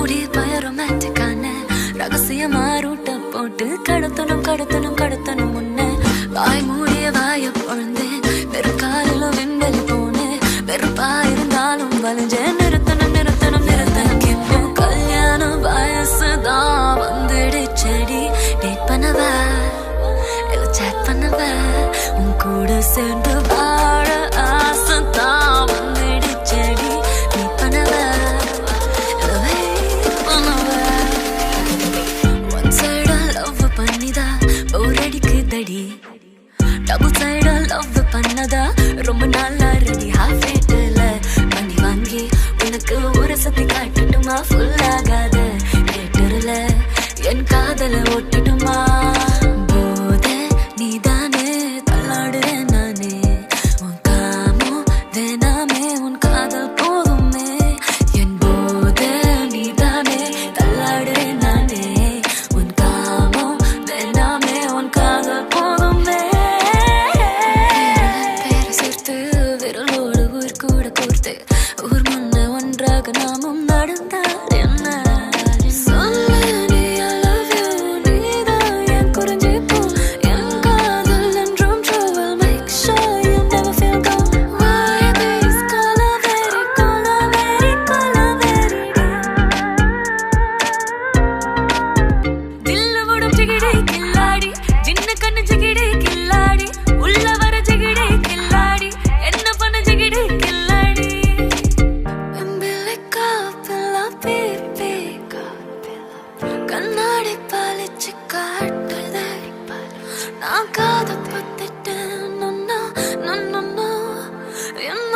மூடி பய ரொமான்டிக்கான ரகசியமா ரூட்ட போட்டு கடத்தணும் முன்ன வாய் மூடிய வாய பொழுந்தேன் வெறுக்காலில விண்வெளி போனேன் வெறுப்பா இருந்தாலும் வலிஞ்சேன் நிறுத்தணும் இப்போ கல்யாண வயசுதான் வந்துடுச்செடி டேட் பண்ணவ இல்ல சேட் பண்ணவ உன் கூட சேர்ந்து வாழ ஆசைதான் வந்துடுச்செடி டேட் பண்ணவ இல்ல வெயிட் பண்ணவ ஒன் சைடா லவ் பண்ணிதா போர் அடிக்குதடி டபுள் சைடா லவ் பண்ணதா ரொம்ப நாளா ரெடி ஹாஃப் ரேட்ல பண்ணி வாங்கி உனக்கு ஒரு சத்தி காட்டட்டுமா ஃபுல் ஆகாத கேட்டுருல என் காதல ஓட்டட்டுமா போத நீதானே தள்ளாடுறேன் நானே உன் காமோ வேணாமே உன் காதல் போதுமே என் போத நீதானே தள்ளாடுறேன் நானே உன் காமோ வேணாமே உன் காதல் போதுமே பேர சேர்த்து விரலோடு உயிர் கூட கோர்த்து ஊர் முன்ன ஒன்றாக நாமும் நடந்தால் என்ன சொல்லு நீ I love you நீதான் என் குறிஞ்சி பூ என் காதல் என்றும் true will make sure you never feel gone why this Colaveri தில்லு விடும் ஜிகிடே கில்லாடி சின்ன கண்ணு ஜிகிடே கில்லாடி உள்ள வர ஜிகிடே கில்லாடி என்ன பண்ண ஜிகிடே கில்லாடி umbilica pilla pipi கண்ணாடி பாலிச்சு காட்டுதே நான் காத பத்திட்டேன் நன்னா என்ன